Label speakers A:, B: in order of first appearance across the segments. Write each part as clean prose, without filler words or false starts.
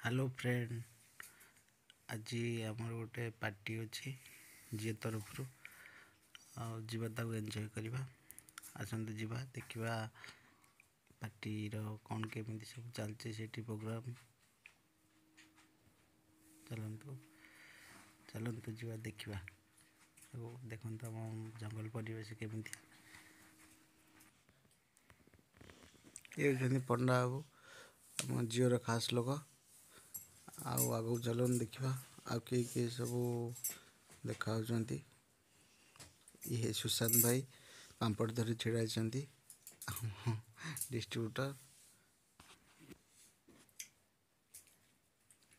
A: Hello friend. आज आमर गोटे पार्टी अच्छी जी तरफ जाता एंजॉय करवा आसते जा देखा पार्टीर कौन केमी सब चलती से प्रोग्राम चलतु चलतु जा देखा देखो आम जंगल परिवेश केमी ये पंडा बाबू आम झीर खास लोक आगू चलन देखा किए सब देखा ये सुशांत भाई पांपड़ धरी छिड़ा डिस्ट्रीब्यूटर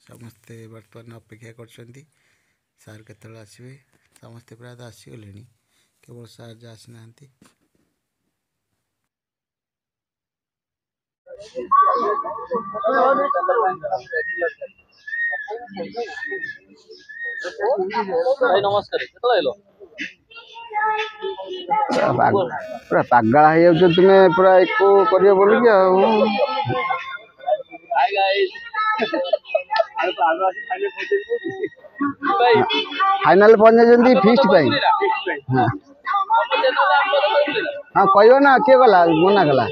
A: समस्ते बर्तमान अपेक्षा कर सार केतल आसवे समस्ते प्रायतः आसीगले केवल सार जा आसी ना
B: नमस्कार
C: पूरा पागल हो तुम्हें पूरा एक कर बोल फाइनल पहुंचे फिस्ट हाँ कह ना किए गला मना कला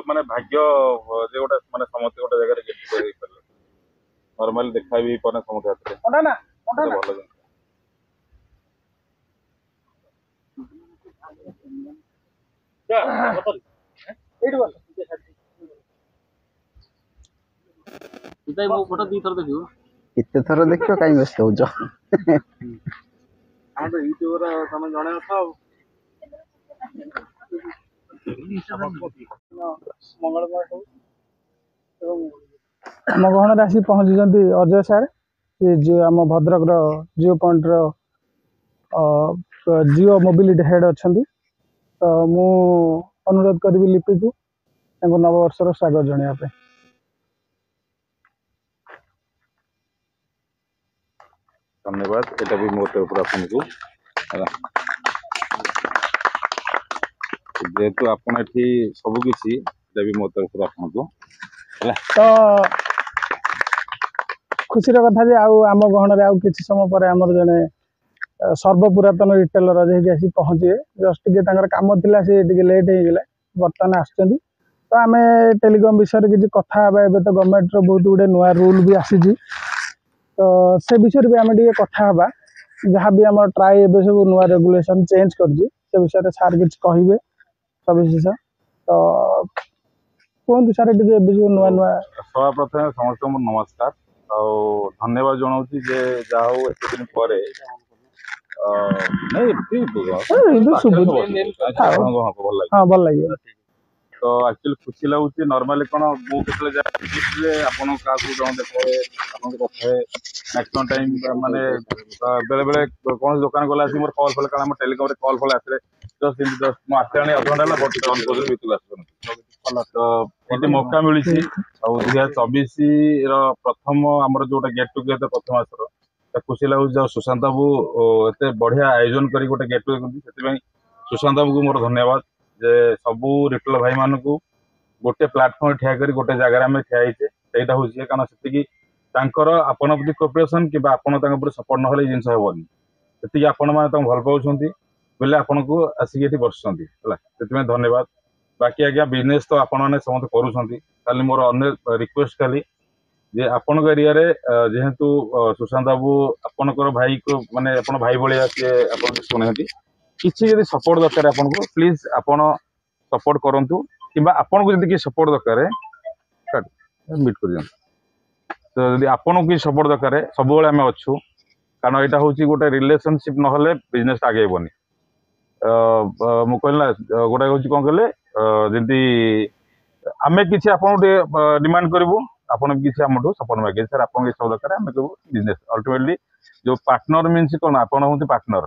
D: माने भाग्य जे गोटे माने समस्त गोटे जगह गेट होई परले नॉर्मल देखा भी पने समस्त हाथ रे ना भलो क्या एड बोल
B: इताई मो फोटो दी थर देखियो
C: इते थर देखियो काई व्यस्त हो जो
D: हां तो यूट्यूबर समय जणे था
E: मंगलवार आम गहन आसी पहुँची अजय सार जी आम Bhadrak Jio point Jio mobility head अच्छा तो मु अनुरोध करी लिपि को नववर्षर स्वागत जनाया
D: धन्यवाद एटा भी मो तरफ आपन को जेहेतु आपन एठी सब किछि एटा भी मो तरफ आपन को
E: तो खुशी कथा जे आम गहन कि समय पर आमर जने सर्वपुरातन रिटेलर आसी पहुँचे जस्ट टे कम थिला से लेट हो गला बर्तमान आसुँच तो आम टेलीकॉम विषय किसी कथा एवं तो गवर्नमेंट बहुत गुड़े नुआ रूल भी आसी तो से विषय भी आम टे कथा जहाँ भी आम ट्राई ए सब नुआ रेगुलेशन चेंज कर विषय सार कि कहे सविशेष तो कहतु सार टे नुआ नुआ
D: सभा प्रथम समस्त नमस्कार धन्यवाद जनाऊँ जे जहाँ एत दिन पर
E: भल लगे
D: तो एक्चुअली खुशी लगुच नॉर्मली कौन मुझे आपन क्या देखे कथा मैक्सिमम टाइम माने बेले बेले कौन दुकान गला मोर कल फल कारण टेलीकॉम कल फल आसे जस्ट मुझे अधघंटा तो ये मौका मिली 2024 प्रथम आमर जो गेट टुगेदर प्रथम आसर खुशी लगुच सुशांत बाबू एत बढ़िया आयोजन कर गोटे गेट टुगेदर से सुशांत बाबू को मोर धन्यवाद जे सबू रिटेलर भाई मान को गोटे प्लाटफर्म ठिया कर गोटे जगह आम ठियाचे सहीटा हूँ कारण से आपण प्रति कोऑपरेशन कि आपड़ सपोर्ट ना जिन हेनी से आपण मैंने भल पाँच बोले आपन को आसिक बस धन्यवाद बाकी आज्ञा बिजनेस तो आपण मैंने समस्त करुँच मोर अन्य रिक्वेस्ट खाली जे आपण एरिया जेहेतु सुशांत बाबू आपणकर भाई को माने आपण भाई भाया सी आप शुणुती किसी जब सपोर्ट दरकार आपन को प्लीज आपण सपोर्ट करंतु किबा आपन को जदी कि सपोर्ट दरकार मिट कर दियन तो जदी आपन को सपोर्ट दरकार सब बेले आम अच्छू कारण यहाँ हूँ गोटे रिलेशनशिप ना बिजनेस आगे बनी मु कहला गोटे हूँ कौन कहले जमी आम कि आपन डिमांड करूँ आपन किसी आम सपोर्ट मागे सर आप सब दरकार आम कहूँ बिजनेस अल्टिमेटली जो पार्टनर मीन्स कौन आपन हूँ पार्टनर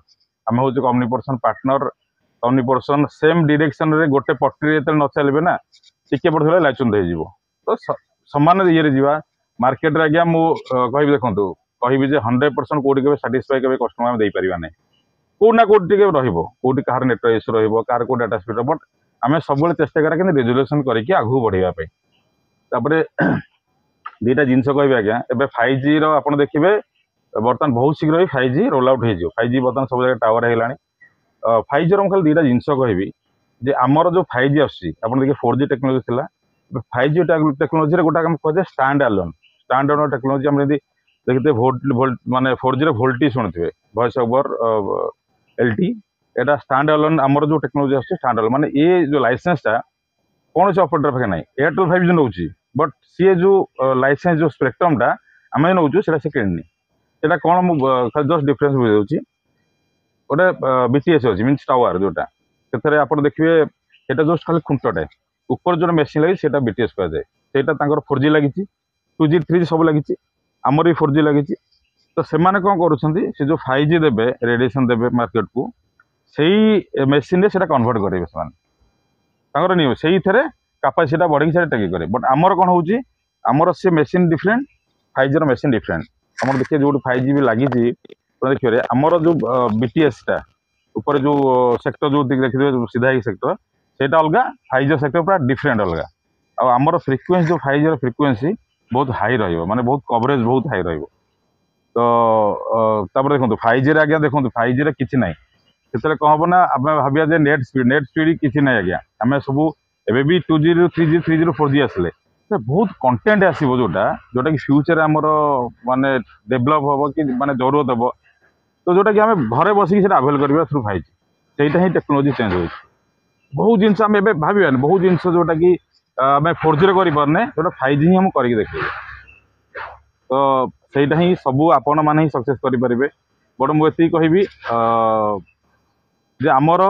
D: आम हूँ communication partner communication same direction रे गोटे पट्टी न चलिए ना टिके पड़े लाइचुंद हो तो सामान ये जावा मार्केट रे आज्ञा मुझे देखूँ कहि 100% कौटी के साटिस्फाई के कस्टमर दे पारा ना कौटना कौटी कौटी कहार नेटवर्क इश्यू रहा कहार कौ डाटा स्पीड बट आम सब चेष्टा करा कि रेजुलेसन करके आगू बढ़ापी दुईटा जिनस कह आज्ञा ए 5G आप देखिए बर्तमान बहुत शीघ्र ही 5G रोल आउट हो 5G बर्तमान सब जगह टावर है 5G खाली दुईटा जिनस कहबी जे आमर जो 5G आसूँ आप देखिए 4G टेक्नोलोजी थी 5G टेक्नोलोजी गोटा कहे स्टैंड अलोन टेक्नोलोजी आम देखते माने 4G वोल्टी शुणुवे वॉइस ओवर LTE एटा स्टैंड अलोन आमर जो टेक्नोलोजी आसूँ स्टैंड अलोन माने ये जो लाइसेंसटा कौन से ऑपरेटर पाखे ना एयरटेल 5G नौ बट सी जो लाइसेंस जो स्पेक्ट्रमटा आम नौ से किणनी सेटा कौन मुझे जस्ट डिफरेन्स बुझे गोटे BTS अच्छी मीन्स टावर जोटा से आप देखिए यहाँ जस्ट खाली खुंटटे ऊपर जो मेसीन लगी BTS कहुए से 4G लगी 2G 3G सब लगी आमर भी 4G लगी तो से कौन कर जो 5G देवे रेडिएशन देवे मार्केट को सही मेसीन से कन्वर्ट करेंगे से नियम से कैपेसिटी बढ़ी से टेक करे बट आमर कौन हो आमर से machine different 5G machine different आम देखिए जो 5G भी लगी देखिए आमर जो BTS टा ऊपर जो सेक्टर जो देखिए सीधा ही सेक्टर सेटा अलग 5G सेक्टर पूरा डिफरेंट अलग आमर फ्रिक्वेन्सी जो 5G फ्रिक्वेन्सी बहुत हाई रही माने बहुत कवरेज बहुत हाई रही तो देखो 5G आज्ञा देखो 5G किसी ना से कौन हम ना आम भाविया नेट स्पीड किसी ना आज्ञा आम सब एवं भी 2G 3G 3G 4G आसिले बहुत कंटेंट आसो जोटा जोटा कि फ्यूचर आमर माने डेभलप हम कि माने जरूरत हम तो जोटा कि आम घरे बसिक आवेल करवा थ्रू 5G से ही टेक्नोलोजी चेंज हो बहुत जिन आम भाविया बहुत जिन जोटा कि आम 4G करें जोटा 5G ही हम करके देखिए तो सहीटा ही सबू आपण मैंने ही सक्सेस करेंगे बट मुझे कहबी जे आमर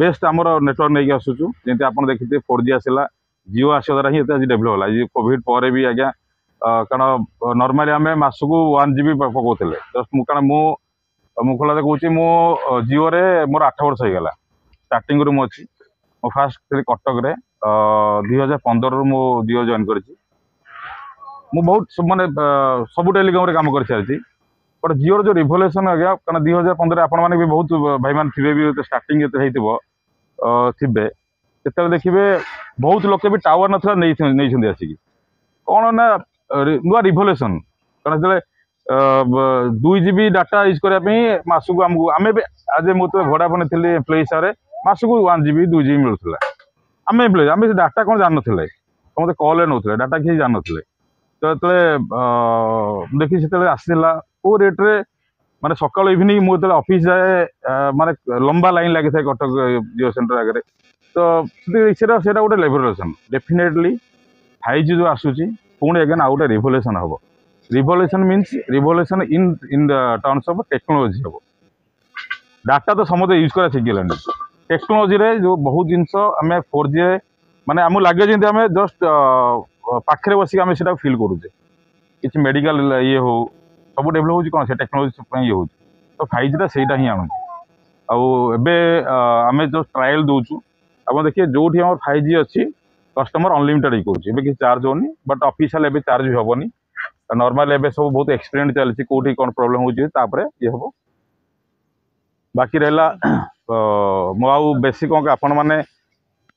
D: बेस्ट आमर नेटवर्क नहीं आसूँ जमी आप देखिए 4G आसला जिओ आसवा द्वारा ही आज डेभलप है कोविड पर भी आज्ञा कारण नॉर्मली आम मासक 1 GB पकाउे जस्ट कारण मुझे कौच मो जिओ रे मोर 8 वर्ष होगा स्टार्टिंग रू मुझे मो फास्ट कटक 2015 मो जिओ जॉइन कर बहुत माने सब टेलीकॉम काम कर सारी बट जिओर जो रिवोल्यूशन आज्ञा कारण 2015 आपण मैंने भी बहुत भाई मान थे भी स्टार्टिंग थे से देखिए बहुत लोग भी टावर ना नहीं आसिक कौन ना नुआ रिवोल्यूशन कारण से 2 GB डाटा यूज करने मसक आमको आम आज मुझे भड़ाफोन थी एम्प्लॉय हिसाब से मसक 1 GB 2 GB मिलूला आम एम्प्लॉय आम डाटा कौन जान ना समझे कल नौ डाटा किसी जान ना तो देखिए से आसला को रेट्रे माने सकाल इवनिंग मुझे ऑफिस जाए माने लंबा लाइन लगी था कटक जिओ सेंटर आगे तो से गोटे रिवोल्यूशन डेफिनेटली 5G जो आसूची पुणी अगेन आउ गोटे रिवोल्यूशन हम revolution means revolution in terms of technology हम डाटा तो समझे यूज कर शिखिले टेक्नोलॉजी रे जो बहुत जिनस आम 4G माने आम लगे जमी आम जस्ट पाखे बसिक आम से फिल करुचे किसी मेडिकल ये हो सब डेभलप हो कौन से टेक्नोलॉजी ये हो तो 5G से ही आनु आम जो ट्रायल दूचु आप देखिए जो आम 5G अच्छी कस्टमर अनलिमिटेड ही कौन किसी चार्ज होनी बट ऑफिशियल एवं चार्ज भी हेनी नॉर्मल एवं सब बहुत एक्सपेरिमेंट चलती कौटी कौन प्रोब्लेम होपर ये हम बाकी रहा मु बेसी कौन आपण मैंने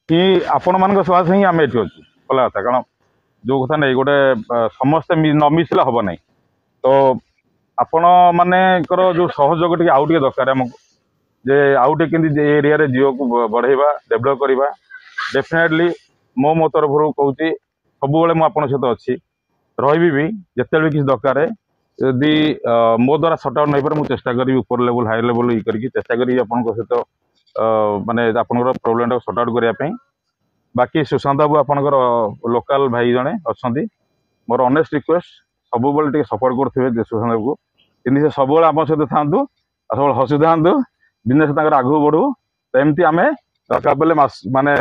D: कि आपण मान सकाशे ही आम ये अच्छु भला कथा कारण जो कथा नहीं गोटे समस्ते न मिसले हम ना तो आपण मानकर जो सहयोग टे आउ टे दरकार आमको जे आउ टे केमती एरिया रे जिओ को बढ़ेबा डेभलप करवा डेफिनेटली मो तरफ कहूँ सब मुझे सहित अच्छी रही भी जिते भी किसी दरकार यदि मो द्वारा सर्ट आउट नहीं पारे मुझे चेष्टा करी ऊपर लेवल हाई लेवल ये करके चेष्टा करी सहित माने आपनकर प्रोब्लेम सर्ट आउट करने बाकी सुशांत बाबू आपनकर लोकल भाई जड़े अच्छा मोर ऑनेस्ट रिक्वेस्ट सब टे सपोर्ट करेंगे सुशांत बाबू कि से सब आम सहित था सब हसु था बिजनेस आगू बढ़ू तो एमती आम दरकार पड़े माने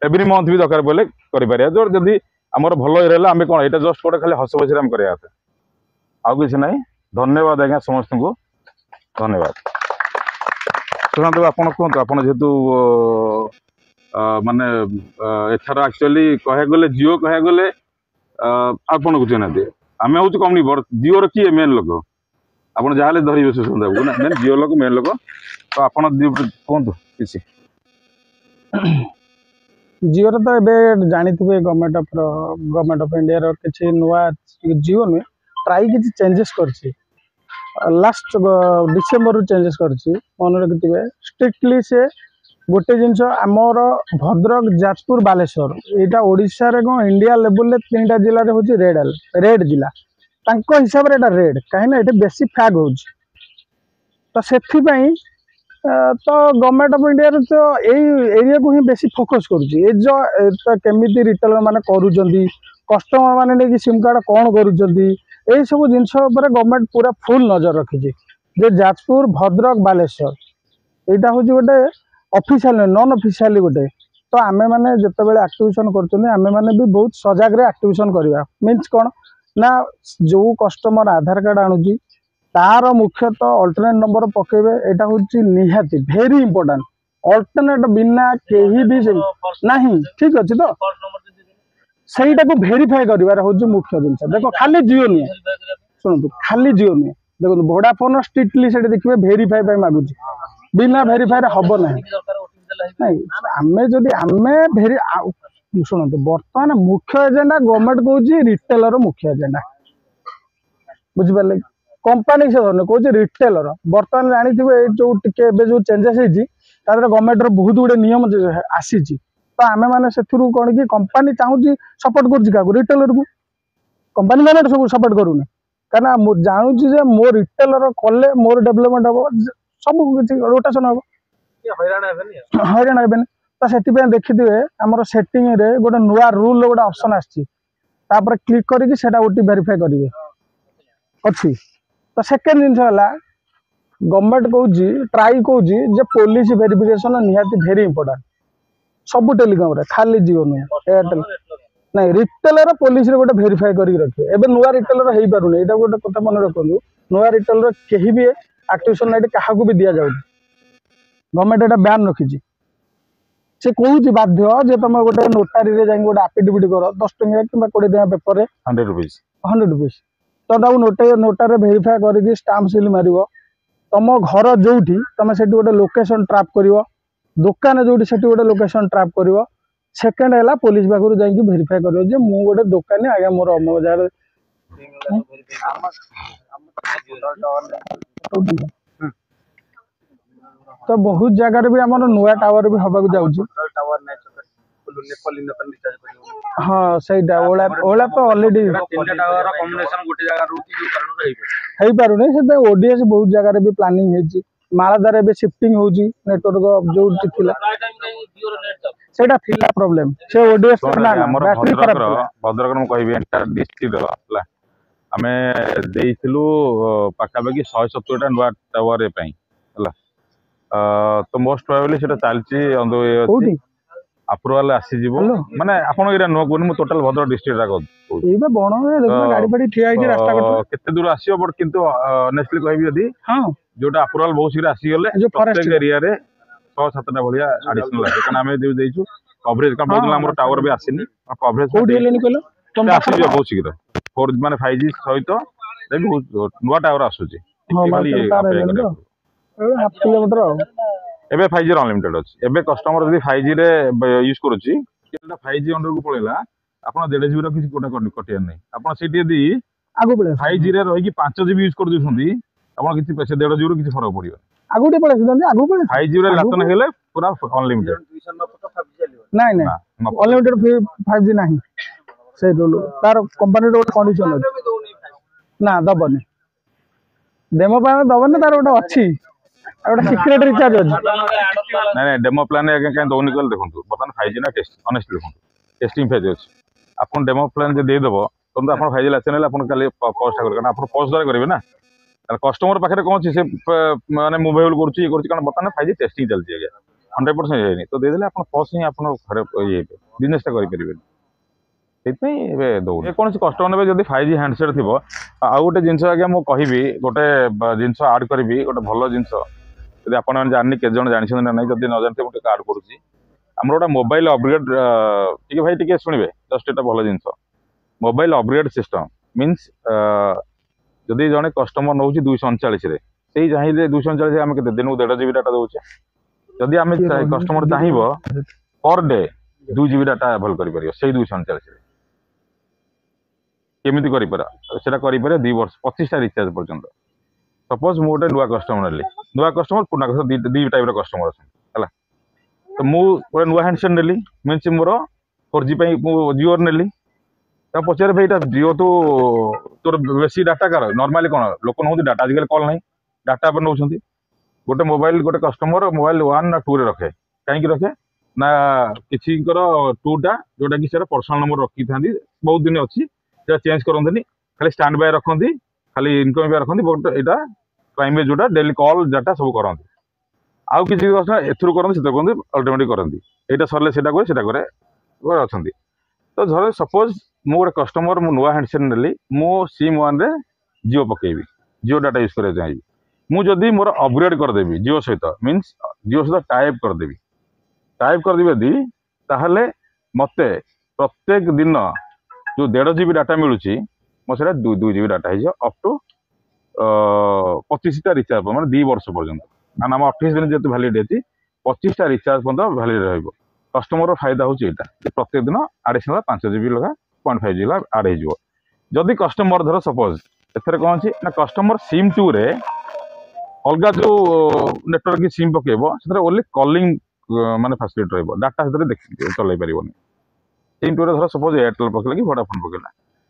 D: एवरी मंथ भी दरकार पड़े करें जो जदि आमर भल रहा आम कौन यहाँ जस्ट गोटे खाली हस बस आम करा आउ कि ना धन्यवाद आज्ञा समस्त को धन्यवाद सुशांत बाबू आप कहतु आप जेहेतु माने एथर एक्चुअली कह गले जिओ कह गले आपन को चिन्ह आम हूँ कम नहीं जिओर किए मेन लोक आप जहाँ धरवे सुशांत बाबू ना मेन जिओ लोक मेन लोक तो आप कहतु किसी
E: जिओर तो ଏବେ ଜାଣିଥିବେ गवर्नमेंट ऑफ इंडिया रो किछि नुआ जिओ नुहे ट्राई किछि चेंजेस करछि लास्ट डिसेंबर चेंजेस करछि मन रखिथिबे स्ट्रिक्टली से गोटे जिनस आमर भद्रक जाजपुर बालेश्वर यहाँ ओडिशा रे कौन इंडिया लेवल रे 3टा जिला रे होछि रेड जिला तांको हिसाब रे एटा रेड कहीं ना एटे बेसी फैग होछि तो सेथि पई तो गवर्नमेंट ऑफ इंडिया रे तो एई एरिया को ही बेसी फोकस करूछि ए जो तो केमिति रिटेलर माने करूचंदी कस्टमर माने ने सिम कार्ड कौन करूचंदी ए सब जिनस ऊपर गवर्नमेंट पूरा फुल नजर रखिछि जे जाजपुर भद्रक बालेश्वर एटा होछि गोटे ऑफिशियल नॉन ऑफिशियल गोटे तो आमे माने जतबेले एक्टिवेशन करछन आमे माने भी बहुत सजाग रे एक्टिवेशन करबा मींस कोन ना जो कस्टमर आधार कार्ड आनुची तार मुख्यतः अल्टरनेट नंबर पकेबे एटा होची निहाती वेरी इंपोर्टेंट अल्टरनेट बिना केही भी नहीं ठीक अछि तो सेटा को वेरीफाई करबार होची मुख्य जिंस देखो खाली जियो नहीं सुनतु खाली जियो नहीं देखो वोडाफोन स्ट्रिक्टली सेटा देखिबे वेरीफाई पे मागुची बिना वेरीफाई रे हबो नहीं आमे जदि आमे भेरी शुणु बर्तमान मुख्य एजेंडा गवर्नमेंट कहूँ रिटेलर मुख्य एजेंडा बुझिपारे कंपनी से धरने कहूँ रिटेलर बर्तमान जानी जो टे जो चेंजेस होती गवर्नमेंट बहुत गुड़े नियम आसी तो आम मैंने से कौन कि कंपनी चाहूँ सपोर्ट कर रिटेलर को कंपनी मैंने सब सपोर्ट करूनी कहीं जानूँ मो रिटेलर कले मोर डेभलपमेंट हम सब किसी रोटेशन हम हईराण हे तो से देखिए आमर सेटिंग रे गोटे नुआ रूल गोटे ऑप्शन आपर क्लिक करके सेटा ओटी वेरीफाई करेंगे अच्छी तो सेकेंड जिन गवर्नमेंट कहूँ ट्राई कहूँ पुलिस वेरिफिकेशन निहाती वेरी इंपोर्टेंट सब टेलीकॉम रे खाली जियो नुहे एयरटेल नहीं रिटेलर पुलिस रे गोटे वेरीफाई करके रखिए एबे नुआ रिटेलर हो पारुनी एटा गोटे कथा मन रखु नुआ रिटेलर केही भी एक्टिवेशन नाइट क्या भी दि जाऊ गवर्नमेंट एटा बैन रखी से कहूँ बाध्य जे तुम गोटे नोटारी रे जाई गोटे एफिडेविट कर 10 टंका कि 20 टंका पेपर
D: 100 रुपीस
E: तो नोटार वेरीफाई करके स्टाम्प सिल मार तुम घर जो तुम से गोटे लोकेशन ट्राप कर दुकान जो गोटे लोकेशन ट्राप कर सेकेंड है पुलिस पाखु जाकि वेरीफाई कर मु गोटे दुकानी आज्ञा मोर अमुक जगह तो बहुत जगह भी आम नुआ टावर भी हवा जाऊँ हाँ सहीटा ओला तो अलरेडी हो पारुनी से ओडीएस बहुत जगह भी प्लानिंग है मालदार भी शिफ्टिंग होची नेटवर्क जो सेटा थिला प्रॉब्लम से ओडीएस बैटरी खराब
D: भद्रक मु कहबी एंटायर डिस्ट्रिक्ट ला आमे देइथिलु पाखापाखि 170 टा नुआ टावर पे हला तो मोस्ट प्रोबेबली सेटा चलची अंदो अप्रूवल आसी माने आपन एरा नो कोन मु टोटल भद्रक डिस्ट्रिक्ट राको एबे बण गाड़ी बाड़ी ठिया है रास्ता कट केते दूर आसीओ बट किंतु ऑनेस्टली कहबी यदि हां जोटा अप्रूवल बहुत शीघ्र आसी गले प्रत्येक एरिया रे 6-7 टा बढ़िया एडिशनल लागे कारण हमें देइछु कवरेज का बहुत हमर टावर भी आसीनी कवरेज
E: कोड हेलेनी कहलो
D: तुम आसी बहुत शीघ्र 4 माने 5G सहित देखो नुवा टावर आसुची
E: हाफ किलोमीटर
D: एबे 5G अनलिमिटेड अछि एबे कस्टमर जदी 5G रे यूज करूची केटा 5G अंडर को पळेला आपण 1.5 GB रो किसी कोटा कटिया नै आपण सेठी यदि
E: आगु पळे
D: 5G रे रही कि 5 GB यूज कर दिसुंदी आपण किसी पैसे 1.5 GB रो किसी फरक पड़ियो
E: आगु टे पळे सुदंदी आगु पळे
D: 5G रे लातन हेले पूरा अनलिमिटेड
E: नहीं नहीं अनलिमिटेड 5G नहीं से रोल तार कंपनी रो कंडीशन ना दबने डेमो पा दबने तार गोटे अछि सिक्रेट रिचार्ज
D: नहीं डेमो प्लान क्या दौनी कल देखो बर्तमान 5G ना टेस्ट ऑनेस्टली देखो टेस्टिंग फेज अच्छी आपन डेमो प्लान जो देदेव तुम तो आप 5G लाइसेंस कल पोस्ट कर पोस्ट द्वारा करेंगे ना कस्टमर पाखे कौन अच्छी से माने मोबाइल कर बर्तमान 5G टेस्टिंग चलती है 100% है तो देदेले आप पोस्ट ही आप घर बिजनेसटा करें दौर कौन कस्टमर जब 5G हैंडसेट थी आउ गोटे जिन आज्ञा मुझे कहि गोटे जिनस आड करी गोटे भल जिनस यदि आप जानी के जन जानी ना जब न जानते मुझे आड करुँची आम गोटे मोबाइल अपग्रेड टी भाई टी शुणे जस्ट ये भल जिन मोबाइल अपग्रेड सिस्टम मीन्स जदि जड़े कस्टमर नौ 239 से चाहिए 239 आम के दिन को 1.5 GB डाटा दौचे जदि आम कस्टमर चाहब per day 2 GB data avail कर से 249 केमी कर 2 वर्ष 25टा रिचार्ज पर्यंत सपोज मु गोटे नुआ कस्टमर नेली नुआ कस्टमर पुना कस्टमर दी टाइप कस्टमर अच्छा तो मु गोटे नुआ हैंडसेट नेली मीन्स मोर 4G जिओ नेली पचारे भाई जिओ तो तोर बेसी डाटा कार नॉर्मली कौन लोक नौ डाटा आजिकल कॉल नहीं डाटा पर नौ गोटे मोबाइल गोटे कस्टमर मोबाइल 1 ना 2 रे रखे कहीं रखे ना किसी 2टा जोटा कि पर्सनल नंबर रखी था बहुत दिन अच्छी चेंज करते खाली स्टैंड बाय रखती खाली इनकम बाय रखती बट यहाँ प्राइमरी जोटा डेली कॉल डाटा सब करते आउ किसी एथुर करते करते अल्टरनेटिव करती यहाँ सरले करे अच्छा तो धर सपोज मु गोटे कस्टमर मु नुआ हैंडसेट नेली मो सिम 1 रे जिओ पकेबी जिओ डाटा यूज करना चाहिए मुझे मोर अपग्रेड करदेवी जिओ सहित मीन्स जिओ सहित टाइप करदेवी यदि ताहले मते प्रत्येक दिन जो 1.5 GB डाटा मिलूँ मोटा 2 GB डाटा है अप टू 25टा रिचार्ज मैंने 2 वर्ष पर्यंत कारण आम 28 दिन जेहतु भैलिड अच्छी 25टा रिचार्ज पर्यटन भैलिड रहा कस्टमर फायदा हूँ यहाँ प्रत्येक दिन एडिशनल 5 GB लगा 0.5 GB आड हो जदि कस्टमर धर सपोज एथर कौन अच्छी ना कस्टमर सिम 2 रे अलग जो नेटवर्क की सिम पकेब से ओनली कॉलिंग माने फैसिलिटी रही डाटा से चल पारे सिम 2 रे धर सपोज एयरटेल पकेला कि वोडाफोन पकेला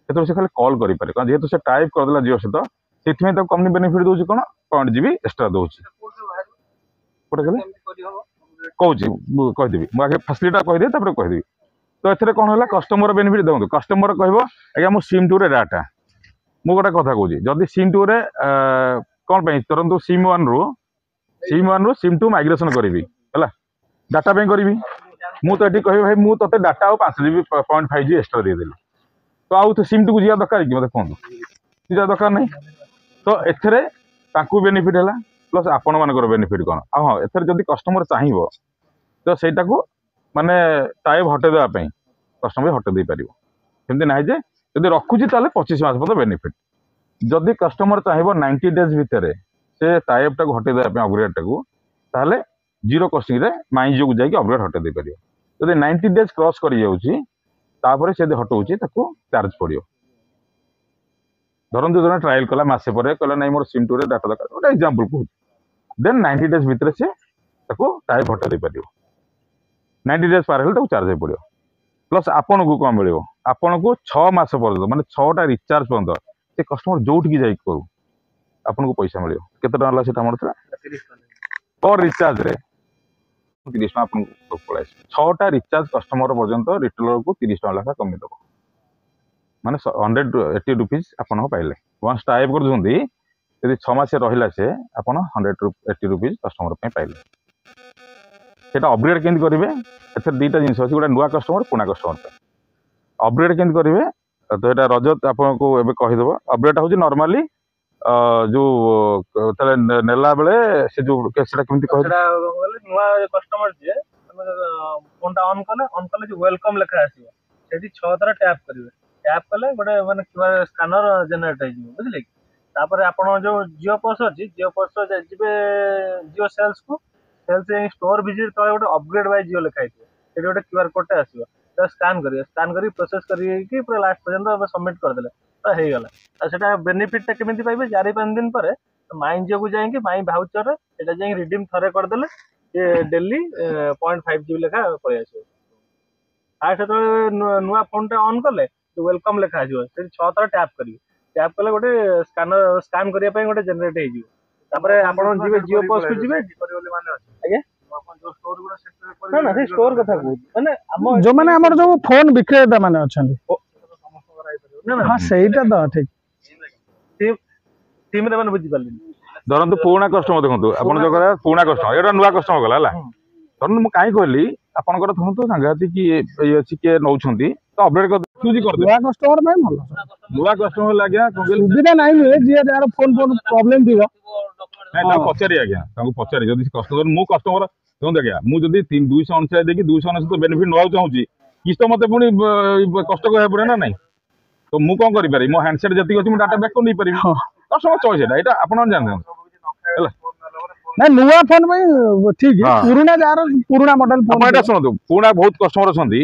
D: से से खाली कॉल करें कारण जेहतु से टाइप करदेला जिओ सहित से कंपनी बेनिफिट दूसरी कौन 0.5 GB एक्सट्रा दूसरी कहूँ कहीदेवी मुझे फैसिलिटी कहीदे कहीदेवी तो ये कौन है कस्टमर बेनिफिट देखो कस्टमर कह आज्ञा मो सिम 2 रे डाटा मु गोटे कथा कहूँ जदि सिम 2 रे कौन तुरंत सिम 1 रु सिम 2 माइग्रेशन करी है डाटा करी मुझे ये कह भाई मुझे ते डाटा 5 GB 0.5 GB एक्सट्रा देदेली तो आउ तो सिम 2 को जा दरकार कि मतलब कहूँ जा दरकार नहीं तो एथरे बेनिफिट है प्लस आपण मानकर बेनिफिट कौन हाँ एथरे जदि कस्टमर चाहिए तो सहीटा को माने टाइप हटे देवाई कस्टमर हटे दे पार सेमती ना जे जब रखुची 25 मास पर्यटन बेनिफिट जदि कस्टमर चाहिए 90 डेज भितर से टाइप टाक हटे देवाई अपग्रेड टाक ताहले जीरो कस्टिंग रे माई जो जाकि अपग्रेड हटे दे पार जब 90 डेज क्रॉस कर जाऊँगी से हटाऊँगी चार्ज पड़ो धरतु जो ट्रायल कला मसे पर कहला नहीं मोर सिम 2 रे डाटा दरकार गोटे एग्जांपल कहूँ देन 90 डेज भितर से टाइप हटा दे पार 90 डेज पार हेल्ले चार्ज पड़ो प्लस आपन को कौन मिले आपन को 6 मास पर्यटन माने 6टा रिचार्ज पर्यटन से कस्टमर जोटिकी जाइए करूँ आपन को पैसा मिले केते टका से मरता पर रिचार्ज रे 30 टका आपन को पड़े 6टा रिचार्ज कस्टमर पर्यंत रिटेलर को 30 टका लेखा कमी दब माने 180 रुपीज आपन पाइले वंस टाइप कर दूसरी यदि 6 मास रहा से आपन 180 रुपीज कस्टमर पाइले सेटा अपग्रेड केमती करेंगे एथर 2टा जिन अच्छी गोटे नुआ कस्टमर पुना कस्टमर अपग्रेड केमती करेंगे तो यहाँ रजत आपको एवं कहीदेव अपग्रेड हूँ नॉर्मली जो नेला बेले से जो केमती कह
E: नुआ कस्टमर जे फोन ऑन कले जो वेलकम लेखा आसीबो सेठी 6 थरा टैप करिवे टैप कले गोटे माने क्यूआर स्कैनर जनरेट हो जिवो बुझले तापर आपण जो जियो पर्स अछि जियो पर्स जिवे जियो सेल्स को सेल्स स्टोर विजिट तले गोटे अपग्रेड बाय जियो लेखा आइथिबो सेठी गोटे क्यूआर कोड टे आसीबो तो स्कैन करी प्रोसेस करी पूरा लास्ट पर्यंत सबमिट कर देले तो हे गला आ सेटा बेनिफिट टा केमिति पाइबे 4-5 दिन पर माइन जियो को जाएंगे माइन भाउचर एटा जाई रिडीम थरे कर देले ये डेली 0.5 GB लेखा पळे आसीबो फास्ट तो नुआ फोन टा ऑन कले तो वेलकम लेखा आसीबो से 6 थरा टैप कले गोटे स्कैनर स्कैन करिया पई गोटे जनरेट हे जिवो तापरे आपण जिवे जियो पोस्ट को जिवे करिवले माने अछि आज्ञा जो स्टोर गुडा सेट ना से स्टोर कथा को माने हम जो माने हमर जो फोन विक्रेता माने अछंती हां सेटा तो ठीक टीम रे माने बुझी पारली
D: धरतु पुराना कस्टमर देखो आपन जो करा पुराना कस्टमर एटा नुआ कस्टमर गला धरतु मु काई कहली आपनकर थमतो सांगाती कि ए अछि के नौछंती तो अपडेट कर यूज कर दे
E: नुआ कस्टमर में भलो
D: नुआ कस्टमर लाग्या
E: सुविधा नाही मिले जे यार फोन प्रॉब्लम दिबो
D: नहीं पचारि आज्ञा पचारि जदि कस्टमर मु कस्टमर देखो आज्ञा मु जदि 249 देखि 249 बेनिफिट नवा चाहूची किस तो मते पुनी कष्ट कहे पड़े ना नहीं तो मु कौन करि पारि मो हैंडसेट जति अछि मु डाटा बैक को नहीं पारि कस्टमर चॉइस एटा आपन जानते
E: ନା ନୂଆ ଫୋନ ପାଇଁ ଠିକ
D: ହଁ।
E: ପୁରୁଣା ଯାହାର ପୁରୁଣା ମଡେଲ
D: ଆପଣ
E: ଫୋନ
D: ଏଇଟା ଶୁଣନ୍ତୁ, ପୁରୁଣା ବହୁତ କଷ୍ଟମର ଅଛନ୍ତି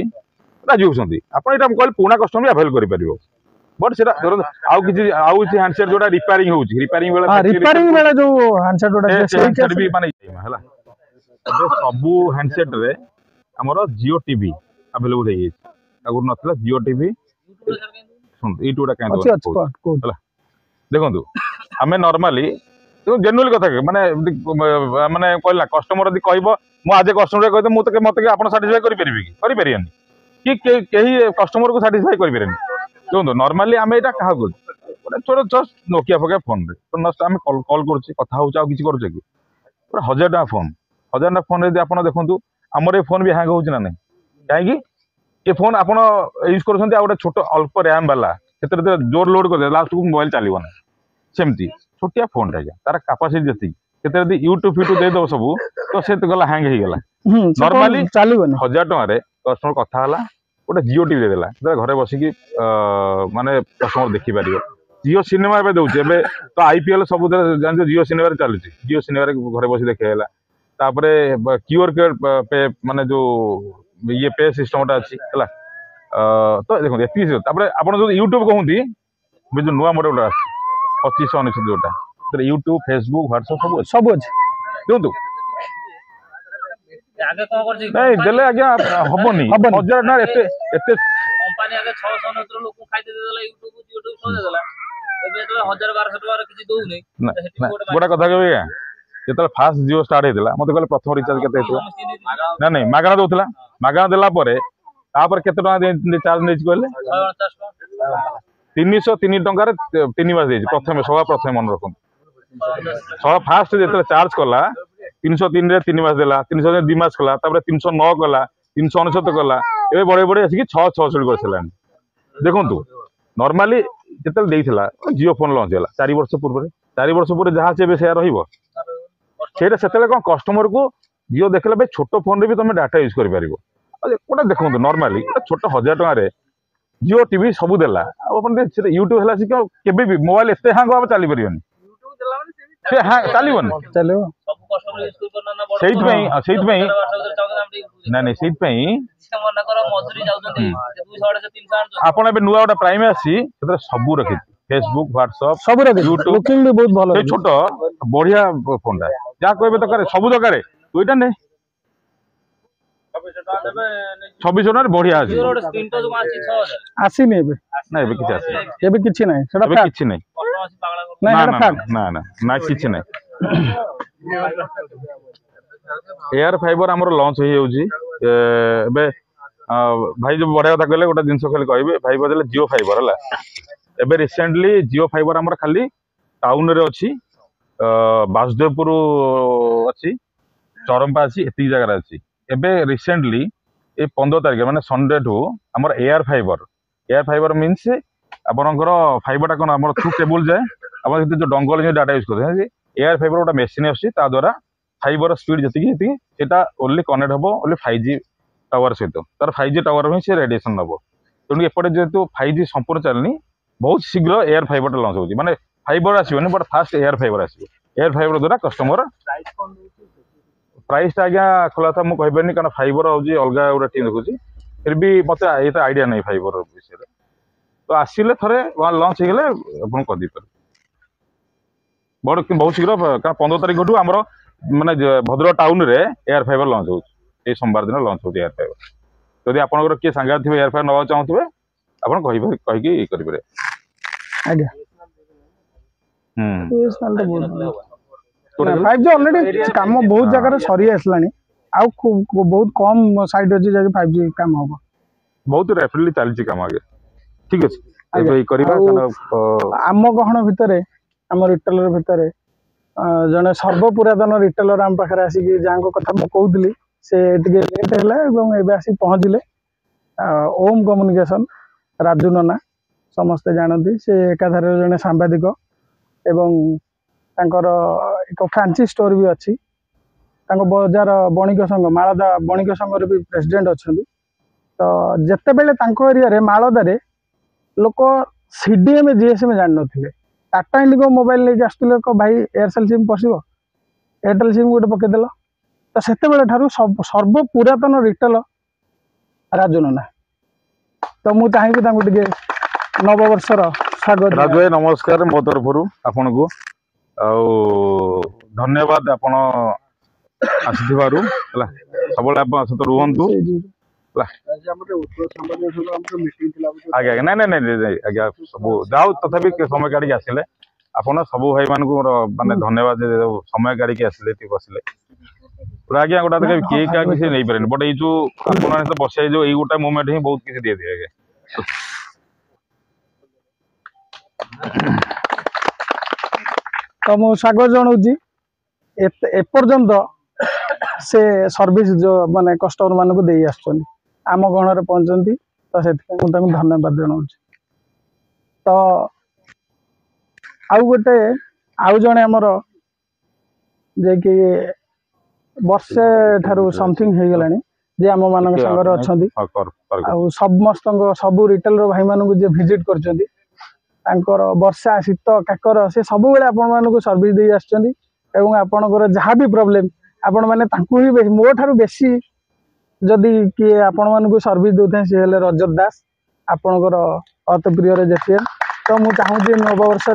D: ରାଜି ହଉଛନ୍ତି, ଆପଣ ଏଇଟା ମୁଁ କହିଲି ପୁରୁଣା କଷ୍ଟମର ଆଭେଲ କରିପାରିବ। ବଟ୍ ସେଟା ଧରନ୍ତୁ ଆଉ କିଛି ହ୍ୟାଣ୍ଡସେଟ୍ ଯୋଉଟା ରିପାରିଂ ହଉଛି, ରିପାରିଂ ବେଳେ
E: ରିପାରିଂ ବେଳେ ଯୋଉ ହ୍ୟାଣ୍ଡସେଟ୍ ଗୁଡା
D: ସେ ହ୍ୟାଣ୍ଡସେଟ୍ ବି ମାନେ ହେଲା ଏବେ ସବୁ ହ୍ୟାଣ୍ଡସେଟ୍ ରେ ଆମର ଜିଓ ଟିଭି ଆଭେଲେବୁଲ ହେଇଯାଇଛି। ଆଗରୁ ନଥିଲା ଜିଓ ଟିଭି। ଶୁଣନ୍ତୁ ୟୁଟ୍ୟୁବଟା କାହିଁ
E: ଅଛି ଅଛି କୋଉଠି
D: ହେଲା ଦେଖନ୍ତୁ, ଆମେ ନର୍ମାଲି ଜେନୁଆଲି କଥା ମାନେ ମାନେ କହିଲା କଷ୍ଟମର ଯଦି କହିବ ମୁଁ ଆଜି କଷ୍ଟମର କହିବ ମତେ ଆପଣ ସାଟିସ୍ଫାଇ କରିପାରିବେ କି? କରିପାରିବେନି କି କେହି କଷ୍ଟମରକୁ ସାଟିସ୍ଫାଇ କରିପାରିବେନି। ଦେଖନ୍ତୁ ନର୍ମାଲି ଆମେ ଏଇଟା କାହାକୁ ଗୋଟେ ଛୋଟ ଜଷ୍ଟ ନୋକିଆ ଫୋକିଆ ଫୋନରେ ଆମେ କଲ୍ କରୁଛେ କଥା ହଉଛେ ଆଉ କିଛି କରୁଛେ କି? ଗୋଟେ 1000 ଟଙ୍କା ଫୋନ୍, 1000 ଟଙ୍କା ଫୋନ୍ ଯଦି ଆପଣ ଦେଖନ୍ତୁ ଆମର ଏ ଫୋନ୍ ବି ହ୍ୟାଙ୍ଗ ହଉଛି ନା ନାହିଁ? କାହିଁକି ଏ ଫୋନ୍ ଆପଣ ୟୁଜ୍ କରୁଛନ୍ତି ଆଉ ଗୋଟେ ଛୋଟ ଅଳ୍ପ ର୍ୟାମ୍ ବାଲା, ସେଥିରେ ଜୋର ଲୋଡ୍ କରିଦେବେ ଲାଷ୍ଟକୁ ମୋବାଇଲ ଚାଲିବ ନାହିଁ। ସେମିତି ଛୋଟିଆ ଫୋନ୍ଟା ଆଜ୍ଞା, ତାର କାପାସିଟି ଯେତିକି, ସେଥିରେ ଯଦି ୟୁଟ୍ୟୁବ ଫ୍ୟୁଟ୍ୟୁବ ଦେଇଦବ ସବୁ ତ ସେ ଗଲା ହ୍ୟାଙ୍ଗ ହେଇଗଲା। ନର୍ମାଲି
E: ଚାଲିବନି
D: 1000 ଟଙ୍କାରେ କଷ୍ଟମର କଥା ହେଲା, ଗୋଟେ ଜିଓ ଟିଭି ଦେଇଦେଲା, ଘରେ ବସିକି ମାନେ କଷ୍ଟମର ଦେଖିପାରିବ। ଜିଓ ସିନେମା ଏବେ ଦଉଛି, ଏବେ ତ IPL ସବୁଥିରେ ଜାଣିଛ ଜିଓ ସିନେମାରେ ଚାଲୁଛି, ଜିଓ ସିନେମାରେ ଘରେ ବସି ଦେଖେଇ ହେଲା। ତାପରେ QR ପେ ମାନେ ଯୋଉ ଇଏ ପେ ସିଷ୍ଟମଟା ଅଛି ହେଲା। ତ ଦେଖନ୍ତୁ ଏତିକି। ତାପରେ ଆପଣ ଯୋଉ ୟୁଟ୍ୟୁବ କହନ୍ତି ଯୋଉ ନୂଆ ମଡେଲଟା ଆସିଛି 2599 ଯୋଉଟା, ୟୁଟ୍ୟୁବ ଫେସବୁକ୍ ହ୍ୱାଟ୍ସଆପ୍ ସବୁ ଅଛି ଦେଖନ୍ତୁ। ନାଇଁ ଦେଲେ ଆଜ୍ଞା ହବନି 1000 ଟଙ୍କା ଏତେ
B: କମ୍ପାନୀ ଆଗେ 699 ଲୋକ ଖାଇତେ ଦେଇଦେଲା ୟୁଟ୍ୟୁବ ସହ ଦେଇଦେଲା। ଏବେ ଯେତେବେଳେ 1000-1200 ଟଙ୍କାର କିଛି ଦଉନି,
D: ଗୋଟେ କଥା କହିବି ଆଜ୍ଞା, ଯେତେବେଳେ ଫାଷ୍ଟ ଜିଓ ଷ୍ଟାର୍ଟ ହେଇଥିଲା ମତେ କହିଲେ ପ୍ରଥମ ରିଚାର୍ଜ କେତେ ହେଇଥିଲା? ନାଇଁ ମାଗଣା ଦଉଥିଲା। ମାଗଣା ଦେଲା ପରେ ତାପରେ କେତେ ଟଙ୍କା ଚାର୍ଜ ନେଇଛି କହିଲେ? 303 ଟଙ୍କାରେ 3 ମାସ ଦେଇଛି। ସବା ପ୍ରଥମେ ମନେ ରଖନ୍ତୁ, ଫାଷ୍ଟ ଯେତେବେଳେ ଚାର୍ଜ କଲା 303ରେ 3 ମାସ ଦେଲା, 300 2 ମାସ କଲା, ତାପରେ 309 କଲା, 399 କଲା, ଏବେ ବଢେଇ ବଢେଇ ଆସିକି 666 କରିସାରିଲାଣି। ଦେଖନ୍ତୁ ନର୍ମାଲି ଯେତେବେଳେ ଦେଇଥିଲା ଜିଓ ଫୋନ୍ ଲଞ୍ଚ ହେଲା 4 ବର୍ଷ ପୂର୍ବରେ, 4 ବର୍ଷ ପରେ ଯାହା ଅଛି ଏବେ ସେୟା ରହିବ। ସେଇଟା ସେତେବେଳେ କଣ କଷ୍ଟମରକୁ ଜିଓ ଦେଖିଲା ଭାଇ ଛୋଟ ଫୋନରେ ବି ତମେ ଡାଟା ୟୁଜ୍ କରିପାରିବ। ଗୋଟେ ଦେଖନ୍ତୁ ନର୍ମାଲି ଛୋଟ 1000 ଟଙ୍କାରେ ଜିଓ ଟିଭି ସବୁ ଦେଲା, ଆଉ ଆପଣ ୟୁଟ୍ୟୁବ ହେଲା ଆସିକି କେବେ ବି ମୋବାଇଲ ଏତେ ହ୍ୟାଙ୍ଗ ହବ ଚାଲିପାରିବନି, ସେ ଚାଲିବନି। ସେଇଥିପାଇଁ ନାଇଁ ସେଇଥିପାଇଁ ଆପଣ ଏବେ ନୂଆ ଗୋଟେ ପ୍ରାଇମ ଆସିଛି, ସେଥିରେ ସବୁ ରଖିଛି ଫେସବୁକ୍ ହ୍ୱାଟ୍ସଆପ୍
E: ସବୁ
D: ୟୁଟ୍ୟୁବ।
E: ବହୁତ ଭଲ
D: ସେଇ ଛୋଟ ବଢିଆ ଫୋନଟା, ଯାହା କହିବେ ଦରକାର ସବୁ ଦରକାର ଦୁଇଟା ନେ 2600 ଟଙ୍କାରେ ବଢିଆ ଅଛି।
E: ଆସିନି ଏବେ?
D: ନାଇଁ ଏବେ କିଛି ଆସିନି,
E: ଏବେ କିଛି ନାହିଁ, ସେଟା
D: ଏବେ କିଛି ନାହିଁ। ନା କିଛି ନାହିଁ। ଏୟାର ଫାଇବର ଆମର ଲଞ୍ଚ ହେଇଯାଉଛି ଏବେ। ଭାଇ ଯୋଉ ବଢିଆ କଥା କହିଲେ, ଗୋଟେ ଜିନିଷ ଖାଲି କହିବେ, ଭାଇ କହିଲେ ଜିଓ ଫାଇବର ହେଲା। ଏବେ ରିସେଣ୍ଟଲି ଜିଓ ଫାଇବର ଆମର ଖାଲି ଟାଉନରେ ଅଛି, ବାସୁଦେବପୁର ଅଛି, ଚରମ୍ପା ଅଛି, ଏତିକି ଜାଗାରେ ଅଛି। ଏବେ ରିସେଣ୍ଟଲି ଏ 15 ତାରିଖ ମାନେ ସଣ୍ଡେ ଠୁ ଆମର ଏୟାର ଫାଇବର ମିନ୍ସ ଆପଣଙ୍କର ଫାଇବରଟା କଣ ଆମର ଥ୍ରୁ କେବୁଲ ଯାଏ, ଆପଣ ଯୋଉ ଡଙ୍ଗଲ ଡାଟା ୟୁଜ କରୁଛନ୍ତି, ଏୟାର ଫାଇବର ଗୋଟେ ମେସିନ୍ ଆସୁଛି, ତା ଦ୍ୱାରା ଫାଇବର ସ୍ପିଡ ଯେତିକି ସେଟା ଓନ୍ଲି କନେକ୍ଟ ହବ ଓନ୍ଲି 5G ଟାୱାର ସହିତ, ତାର 5G ଟାୱାର ହିଁ ସେ ରେଡିଏସନ ନବ। ତେଣୁ ଏପଟେ ଯେହେତୁ 5G ସମ୍ପୂର୍ଣ୍ଣ ଚାଲିନି, ବହୁତ ଶୀଘ୍ର ଏୟାର ଫାଇବରଟା ଲଞ୍ଚ ହଉଛି। ମାନେ ଫାଇବର ଆସିବନି, ବଟ୍ ଫାଷ୍ଟ ଏୟାର ଫାଇବର ଆସିବ। ଏୟାର ଫାଇବର ଦ୍ୱାରା କଷ୍ଟମର ପ୍ରାଇସଟା ଆଜ୍ଞା ଖୋଲା କଥା ମୁଁ କହିପାରିନି, କାରଣ ଫାଇବର ହଉଛି ଅଲଗା ଗୋଟେ ଟିମ୍ ଦେଖୁଛି। ଫିର ବି ମତେ ଏତେ ଆଇଡିଆ ନାହିଁ ଫାଇବର ବିଷୟରେ, ତ ଆସିଲେ ଥରେ ଲଞ୍ଚ ହେଇଗଲେ ଆପଣ କରିଦେଇପାରିବେ ବହୁତ ଶୀଘ୍ର। କାରଣ 15 ତାରିଖଠୁ ଆମର ମାନେ ଭଦ୍ରକ ଟାଉନରେ ଏୟାର ଫାଇବର ଲଞ୍ଚ ହଉଛି, ଏଇ ସୋମବାର ଦିନ ଲଞ୍ଚ ହଉଛି ଏୟାର ଫାଇବର। ଯଦି ଆପଣଙ୍କର କିଏ ସାଙ୍ଗରେ ଥିବେ ଏୟାର ଫାଇବର ନେବାକୁ ଚାହୁଁଥିବେ, ଆପଣ କହିକି କରିପାରିବେ
E: ଆଜ୍ଞା।
D: ହୁଁ।
E: 5G ଅଲରେଡି କାମ ବହୁତ ଜାଗାରେ ସରି ଆସିଲାଣି, ଆଉ ବହୁତ କମ ସାଇଟ୍ ଅଛି ଯାହାକି 5G କାମ ହବ।
D: ବହୁତ ରାପିଡଲି ଚାଲିଛି କାମ ଆଜ୍ଞା। ଠିକ ଅଛି, ଏବେ କରିବା।
E: ଆମ ଗହଣ ଭିତରେ, ଆମ ରିଟେଲର ଭିତରେ ଜଣେ ସର୍ବପୁରାତନ ରିଟେଲର ଆମ ପାଖରେ ଆସିକି, ଯାହାଙ୍କ କଥା ମୁଁ କହୁଥିଲି, ସେ ଟିକେ ଲେଟ୍ ହେଲା ଏବଂ ଏବେ ଆସିକି ପହଞ୍ଚିଲେ। ଓମ୍ କମ୍ୟୁନିକେସନ, ରାଜୁ ନନା ସମସ୍ତେ ଜାଣନ୍ତି। ସେ ଏକାଧାରରେ ଜଣେ ସାମ୍ବାଦିକ ଏବଂ ତାଙ୍କର ଏକ ଫ୍ରାଞ୍ଚାଇଜ୍ ଷ୍ଟୋର ବି ଅଛି। ତାଙ୍କ ବଜାର ବଣିକ ସଂଘ, ମାଳଦା ବଣିକ ସଂଘର ବି ପ୍ରେସିଡେଣ୍ଟ ଅଛନ୍ତି। ତ ଯେତେବେଳେ ତାଙ୍କ ଏରିଆରେ ମାଳଦାରେ ଲୋକ CDMA GSM ଜାଣିନଥିଲେ, ଟାଟା ଇଣ୍ଡିଗୋ ମୋବାଇଲ ନେଇକି ଆସୁଥିଲେ, ଭାଇ ଏୟାରସେଲ ସିମ୍ ପଶିବ, एयरटेल सिम गोटे पकईदेल तो से सर्व पुरातन रिटेल राजू नना तो मुझे चाहिए नववर्षर स्वागत
D: राजू भाई नमस्कार मो तरफ आपन को धन्यवाद आपण आसिथिबारु हला सबले आपण सत रुहंतु आगे ना ना आगे सब जाओ तथापि समय काढ़ी आसिले आपण सब भाई मान को माने धन्यवाद समय काढ़ी आसिले ती बसिले पूरा आगे गोटा देखे किए क्या किसी नहीं पारे बट ये जो आपण तो बसे जो ये गोटा मोमेंट ही बहुत किसी दे दिए आगे
E: तो मु स्वागत जनाऊँगी एपर्यंत से सर्विस जो माने कस्टमर मान को दे आम गणर पहुंचती तो से धन्यवाद जनाऊँ तो आउ गोटे आउ जड़े आमर जे कि वर्षे ठारू समथिंग हो गलानी जे आम मान संगे अच्छा समस्त सबू रिटेलर भाई मान जे विजिट कर वर्षा शीत काकर से सब बेले आपण मानक सर्विस दे आपणकर जहाँ भी प्रोब्लेम आपण मैंने ही मो ठारू बेसी जदि किए आपण मानक सर्विस दे सी हेले रजत दास आपणकर अति प्रिय जेसीएल तो मुझे चाहूँगी नववर्ष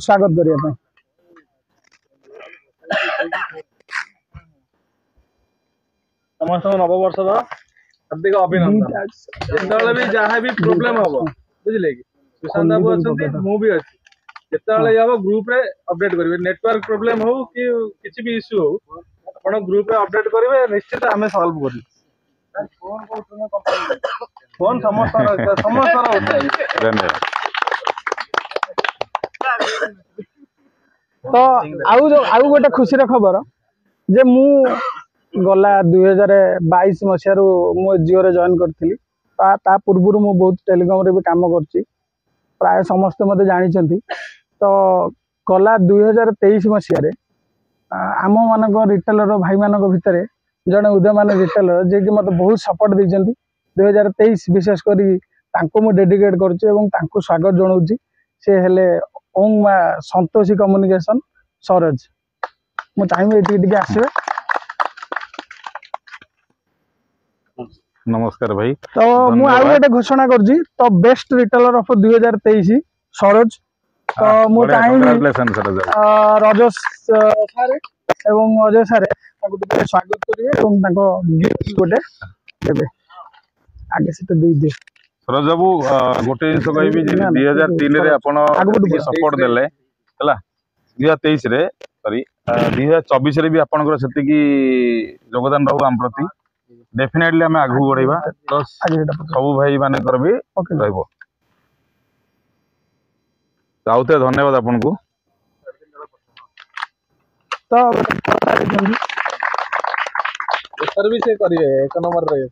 E: स्वागत करने
F: समस्त नववर्ष हार्दिक अभिनंदन जिते भी जहाँ भी प्रोब्लेम हम बुझे कि सुशांत बाबू अच्छा मु भी अच्छी जिते हम ग्रुप रे अपडेट करेंगे नेटवर्क प्रोब्लेम हो कि किसी भी इश्यू हो आप ग्रुप रे अपडेट करेंगे निश्चित आम सल्व कर फोन समस्त
E: तो आउ गोटे खुशी खबर जे मु गला 2022 मसीह मु जिओ रे जॉइन करथिली ता पूर्व मु बहुत टेलीकॉम रे भी काम करची प्राय समस्त मते जानी तो गला 2023 मसीह आम मानक रिटेलर भाई मानक भितर जड़े उदयमान रिटेलर जे कि मते बहुत सपोर्ट देइछंती 2023 विशेषकर तांको मु डेडिकेट करची एवं तांको स्वागत जनाऊँगी से हेले ओम मा संतोषी कम्युनिकेशन सरोज मु चाहिए ये आसवे
D: नमस्कार भाई
E: तो मु आउ गोटे घोषणा करजी तो बेस्ट रिटेलर ऑफ 2023 सरोज तो मु चाहिए रजस सारे एवं अजय सारे स्वागत करिवे एवं ताको गिफ्ट गोटे देबे आगे से तो दे दे
D: सरोज बाबू गोटे जिन कहबी 2003 रे आपण सपोर्ट देले हला 2023 रे सॉरी 2024 रे भी आपनकर सेति की योगदान रहू हम प्रति डेफिनेटली आम आगू बढ़ेगा प्लस सब भाई मानकर भी रहिबो आउते धन्यवाद आपन को
E: तो
F: सर्विस करिवे एक नंबर रे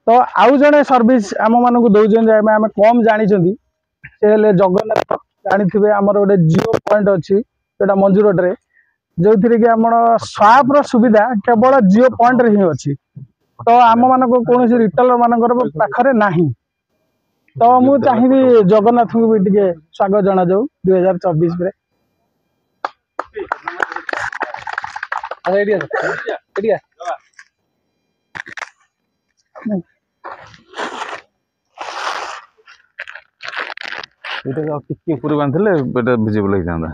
E: तो आउ जने सर्विस आम मान को दौरान आम कम जानी से जगन्नाथ जानी आमर गोटे जिओ पॉइंट अच्छी जोटा मंजू रोड रे जो थी कि आम स्वाप सुविधा केवल जिओ पॉइंट रे ही अच्छी तो आम मान कौन रिटेलर मानकर पाखरे नाही तो मु चाहिए जगन्नाथ को भी टे स्वागत जना जाऊ 2024 रे
D: टिके पूरी बांधले बेटा विजिबल हो जांदा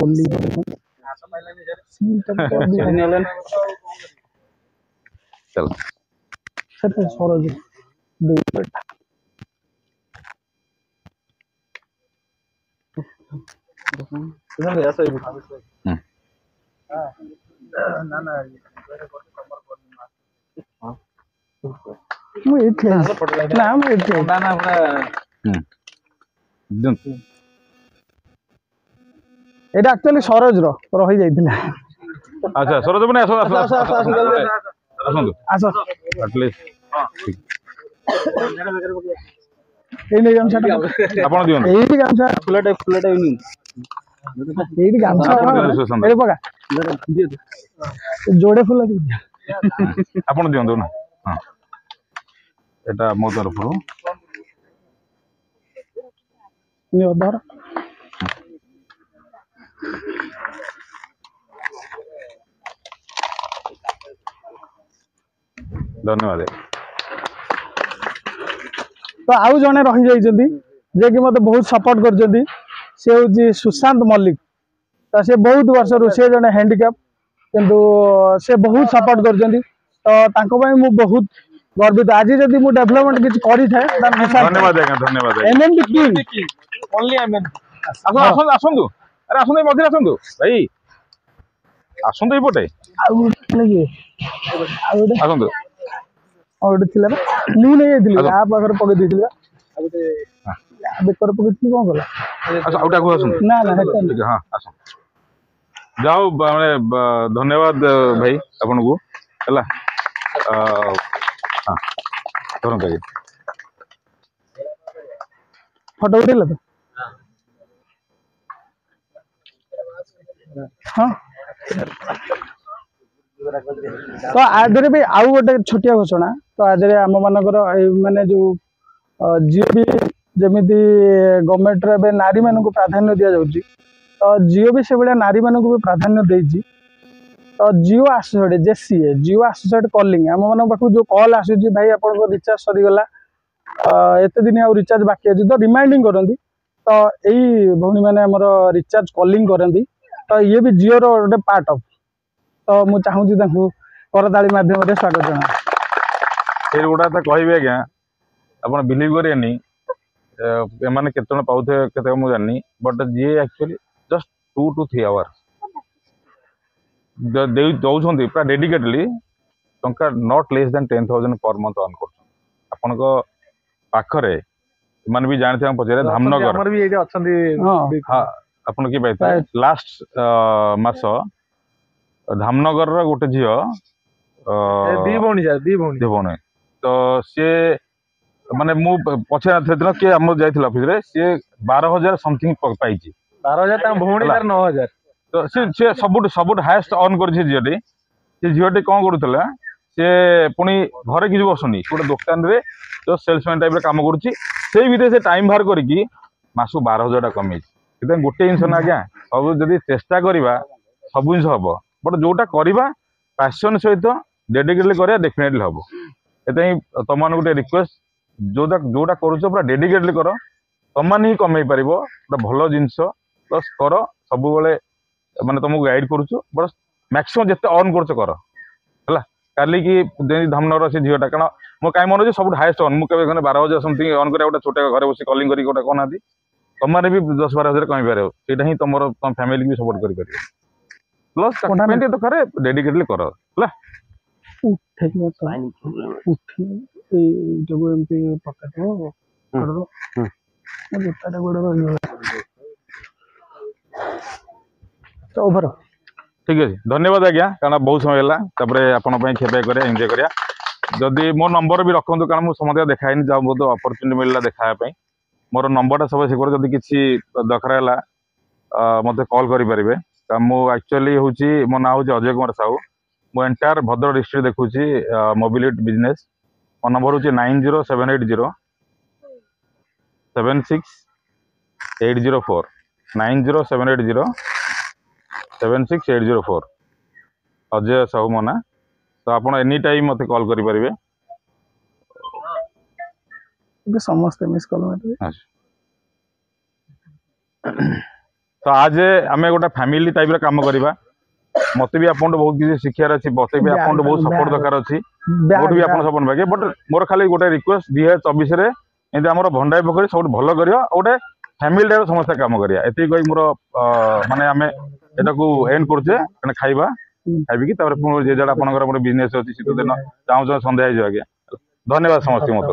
D: चल
E: सर सरोज दे एटा एक्चुअली सरोज रही जाइतिला
D: अच्छा सरोज बने आसो आसो आसो
E: आसो
D: एटलीस्ट
E: ए नै गामछा
D: आपण दियो
E: एही गामछा फुलटा नी एही गामछा ए पका जोड़े फुल दे
D: आपण दियो ना हां एटा मो तरफ रो
E: नि अधर
D: धन्यवाद।
E: तो आउ जने रही जाइछन्ती जे कि मते बहुत सपोर्ट करछन्ती से होची सुशांत मल्लिक। तो से बहुत वर्ष रु से जने हैंडीकैप किंतु से बहुत सपोर्ट करछन्ती तो तांको पई मु बहुत गर्वित। आज जदि मु डेवलपमेंट किछ करि थाए
D: धन्यवाद आज्ञा धन्यवाद
E: एमएमडी किंग
F: ओनली एमएन
D: आसंतु आसंतु अरे आसंतु मध्य आसंतु भाई आसंतु एपटे
E: आउ कि
D: आसंतु
E: और थिला मु नै जाइथिली आ पाखर पके दिथिला आ गोटे आ बेकर पके थी कोन गला
D: अच्छा आउटा को आसंतु
E: ना ना हेतन
D: हां आसं जाओ माने धन्यवाद भाई आपन को हला हां करन भाई
E: फोटो उठेला तो हाँ तो आदरे भी आउ गोटे छोटिया घोषणा तो आदरे आम मानकर माने जो जियो भी जमीती गवर्नमेंट रे नारी मान को प्राधान्य दिया जाउची तो जियो भी से भाया नारी मान को भी प्राधान्य देइची तो जियो एसोसिएट जेसीए जियो एसोसिएट कॉलिंग आम मान पाखु जो कॉल आसुची भाई आपन को रिचार्ज सरी गला एते दिन आ रिचार्ज बाकी अछि तो रिमाइंडिंग करंती तो एई भौणी माने हमर रिचार्ज कॉलिंग करंती तो ये भी जियो रो गोटे पार्ट ऑफ तो मु चाहूची तांकु करताली माध्यम रे स्वागत जना
D: ए गुडा त कहबे आज्ञा आपण बिलीव करियनी एमाने केतन पाउथे केते मु जाननी बट जे एक्चुअली जस्ट 2 to 3 आवर्स दे दउछंती पूरा डेडिकेटली टंका not less than 10,000 per month earn कर आपण को पाखरे मन भी जानते हम पचरे धामनगर
F: हमर भी एजे अछंती
D: हां आपण की पाइते लास्ट मास धामनगर रो गोटे झियो
F: दी भौणी
D: तो सी माने मु पछे दिन के हम जाइथिला ऑफिस रे सी 12,000 समथिंग पाइची
F: 12,000 ता भौणी तार 9,000
D: तो सी सबुट हाईएस्ट अर्न करछि झियोटी से झियोटी कोन करूतला से पुनी घरे किछ बसुनी गोटे दुकान रे जो सेल्समैन टाइप रे काम करूची सेई भितर से टाइम बाहर करिकी मासु 12,000 टा कमेछि किते गोटे इंसान आज्ञा सब जदी चेष्टा करिवा सब जिंस हबो बट जोटा करिवा पैशन सहित डेडिकेटली करिया डेफिनेटली हबो एतै तमान गोटे रिक्वेस्ट जोटा करूछ पूरा डेडिकेटली करो तमान ही कमै परिबो गोटे भलो जिंस प्लस करो सब बेले माने तुमको गाइड करूछ बस मैक्सिमम जते अर्न करूछ करो हला काली की धामनगर से झीटा कारण मो कहीं मन सब हाएस्ट अर्न मुझे 12,000 समथिंग अर्न कर गोटे छोटे घरे बस कलिंग कर गोटे कहना तुम भी 10-12,000 कमी पार ସେଇଟା ହିଁ तुम तुम फैमिली भी सपोर्ट कर प्लस दरकार डेडिकेटली कर
E: ओभर
D: ठीक है धन्यवाद आज्ञा कारण बहुत समय है आपण खेपे कर एंजॉय करिया जदि मो नंबर भी रखु कारण मुझे समझ देखाई जाऊँ बहुत अपॉर्चुनिटी मिलला देखापी मोर नंबर सब से जदि किसी दरकार है मत कॉल करेंगे मु एक्चुअली हूँ मो ना हूँ अजय कुमार साहू मो एंटायर भद्रक डिस्ट्रिक्ट देखुची मोबिलिटी बिजनेस मो नंबर हूँ 9078076804 9078076804 अजय साहू मो ना तो आप एनी टाइम मत कॉल करेंगे
E: समस्त मिस कॉल
D: तो आज आम गोटे फैमिली टाइप काम करवा मत भी आपन बहुत किसी शिक्षार अच्छी मत भी आपन बहुत सपोर्ट दरकार अच्छी मोट भी आप सपोर्ट पागे बट मोर खाली गोटे रिक्वेस्ट 2024 एमती आम भंडाई पोखरी सब भल कर गोटे फैमिली टाइप समस्त काम करा ये कही मोर माने आम एटा को एंड करछे खाइबा खाइबी कि जे जड़ा आपनकर गोटे बिजनेस अच्छी शीत दिन चाहूँ सन्ध्या हो आज्ञा धन्यवाद समस्त मत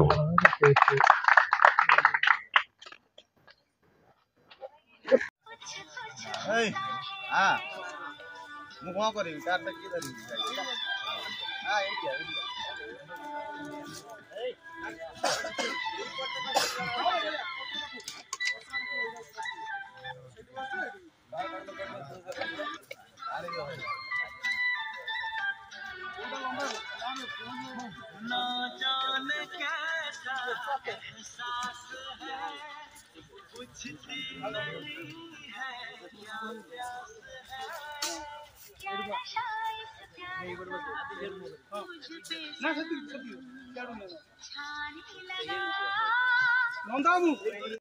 A: ମୁଁ କଣ କରିବି କାର୍ଟା କିଏ ଧରିବି ना जाने कैसा एहसास है पूछती नहीं है क्या प्यास है क्या नशा इस प्यार
E: ନନ୍ଦା ବାବୁ